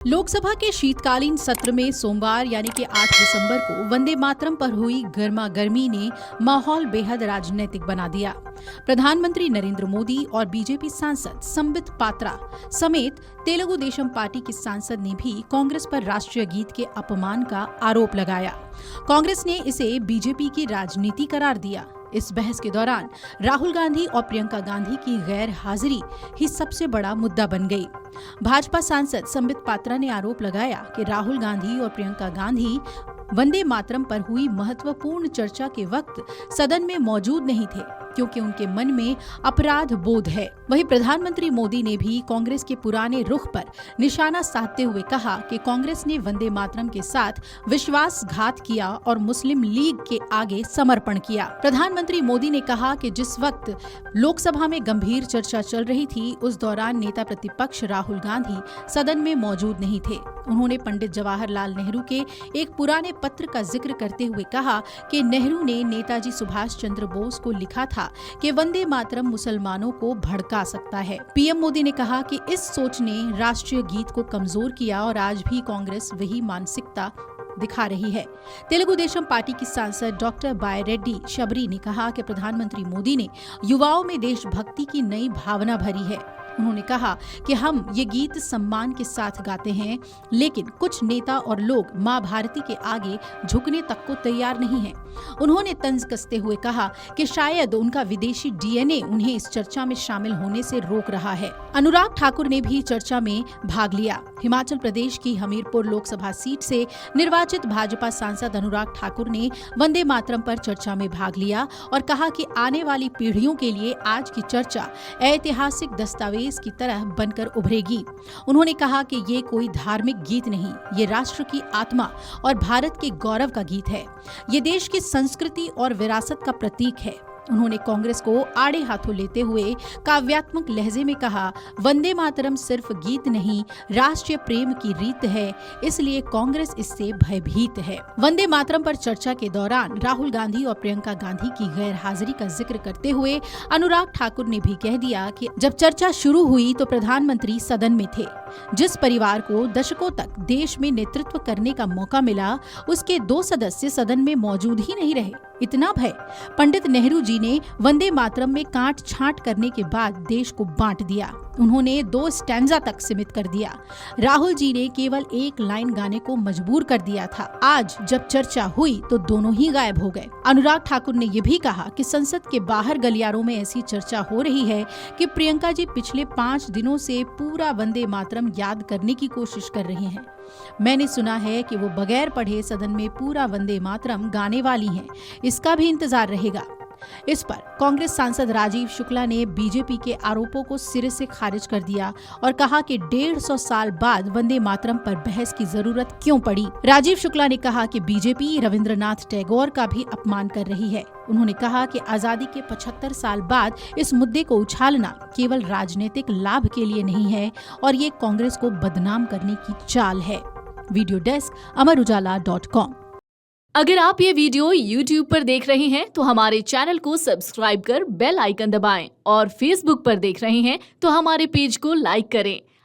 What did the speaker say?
लोकसभा के शीतकालीन सत्र में सोमवार यानी कि 8 दिसंबर को वंदे मातरम पर हुई गर्मा गर्मी ने माहौल बेहद राजनीतिक बना दिया। प्रधानमंत्री नरेंद्र मोदी और बीजेपी सांसद संबित पात्रा समेत तेलुगु देशम पार्टी के सांसद ने भी कांग्रेस पर राष्ट्रीय गीत के अपमान का आरोप लगाया। कांग्रेस ने इसे बीजेपी की राजनीति करार दिया। इस बहस के दौरान राहुल गांधी और प्रियंका गांधी की गैर हाजिरी ही सबसे बड़ा मुद्दा बन गई। भाजपा सांसद संबित पात्रा ने आरोप लगाया कि राहुल गांधी और प्रियंका गांधी वंदे मातरम पर हुई महत्वपूर्ण चर्चा के वक्त सदन में मौजूद नहीं थे क्योंकि उनके मन में अपराध बोध है। वहीं प्रधानमंत्री मोदी ने भी कांग्रेस के पुराने रुख पर निशाना साधते हुए कहा कि कांग्रेस ने वंदे मातरम के साथ विश्वासघात किया और मुस्लिम लीग के आगे समर्पण किया। प्रधानमंत्री मोदी ने कहा कि जिस वक्त लोकसभा में गंभीर चर्चा चल रही थी उस दौरान नेता प्रतिपक्ष राहुल गांधी सदन में मौजूद नहीं थे। उन्होंने पंडित जवाहरलाल नेहरू के एक पुराने पत्र का जिक्र करते हुए कहा कि नेहरू ने नेताजी सुभाष चंद्र बोस को लिखा था कि वंदे मातरम मुसलमानों को भड़का सकता है। पीएम मोदी ने कहा कि इस सोच ने राष्ट्रीय गीत को कमजोर किया और आज भी कांग्रेस वही मानसिकता दिखा रही है। तेलुगु देशम पार्टी की सांसद डॉक्टर बायरेड्डी शबरी ने कहा कि प्रधानमंत्री मोदी ने युवाओं में देशभक्ति की नई भावना भरी है। उन्होंने कहा कि हम ये गीत सम्मान के साथ गाते हैं, लेकिन कुछ नेता और लोग मां भारती के आगे झुकने तक को तैयार नहीं हैं। उन्होंने तंज कसते हुए कहा कि शायद उनका विदेशी डीएनए उन्हें इस चर्चा में शामिल होने से रोक रहा है। अनुराग ठाकुर ने भी चर्चा में भाग लिया। हिमाचल प्रदेश की हमीरपुर लोकसभा सीट से निर्वाचित भाजपा सांसद अनुराग ठाकुर ने वंदे मातरम पर चर्चा में भाग लिया और कहा कि आने वाली पीढ़ियों के लिए आज की चर्चा ऐतिहासिक दस्तावेज की तरह बनकर उभरेगी। उन्होंने कहा कि ये कोई धार्मिक गीत नहीं, ये राष्ट्र की आत्मा और भारत के गौरव का गीत है। ये देश की संस्कृति और विरासत का प्रतीक है। उन्होंने कांग्रेस को आड़े हाथों लेते हुए काव्यात्मक लहजे में कहा, वंदे मातरम सिर्फ गीत नहीं, राष्ट्रीय प्रेम की रीत है, इसलिए कांग्रेस इससे भयभीत है। वंदे मातरम पर चर्चा के दौरान राहुल गांधी और प्रियंका गांधी की गैर हाजिरी का जिक्र करते हुए अनुराग ठाकुर ने भी कह दिया कि जब चर्चा शुरू हुई तो प्रधानमंत्री सदन में थे। जिस परिवार को दशकों तक देश में नेतृत्व करने का मौका मिला, उसके 2 सदस्य सदन में मौजूद ही नहीं रहे। इतना भय। पंडित नेहरू जी ने वंदे मातरम में काट छांट करने के बाद देश को बांट दिया। उन्होंने 2 स्टैंजा तक सीमित कर दिया। राहुल जी ने केवल 1 लाइन गाने को मजबूर कर दिया था। आज जब चर्चा हुई तो दोनों ही गायब हो गए। अनुराग ठाकुर ने यह भी कहा कि संसद के बाहर गलियारों में ऐसी चर्चा हो रही है कि प्रियंका जी पिछले 5 दिनों से पूरा वंदे मातरम याद करने की कोशिश कर रही हैं। मैंने सुना है कि वो बगैर पढ़े सदन में पूरा वंदे मातरम गाने वाली हैं। इसका भी इंतजार रहेगा। इस पर कांग्रेस सांसद राजीव शुक्ला ने बीजेपी के आरोपों को सिरे से खारिज कर दिया और कहा कि 150 साल बाद वंदे मातरम पर बहस की जरूरत क्यों पड़ी। राजीव शुक्ला ने कहा कि बीजेपी रविंद्रनाथ टैगोर का भी अपमान कर रही है। उन्होंने कहा कि आजादी के 75 साल बाद इस मुद्दे को उछालना केवल राजनीतिक लाभ के लिए नहीं है और ये कांग्रेस को बदनाम करने की चाल है। Video desk amarujala.com। अगर आप ये वीडियो YouTube पर देख रहे हैं तो हमारे चैनल को सब्सक्राइब कर बेल आइकन दबाएं और Facebook पर देख रहे हैं तो हमारे पेज को लाइक करें।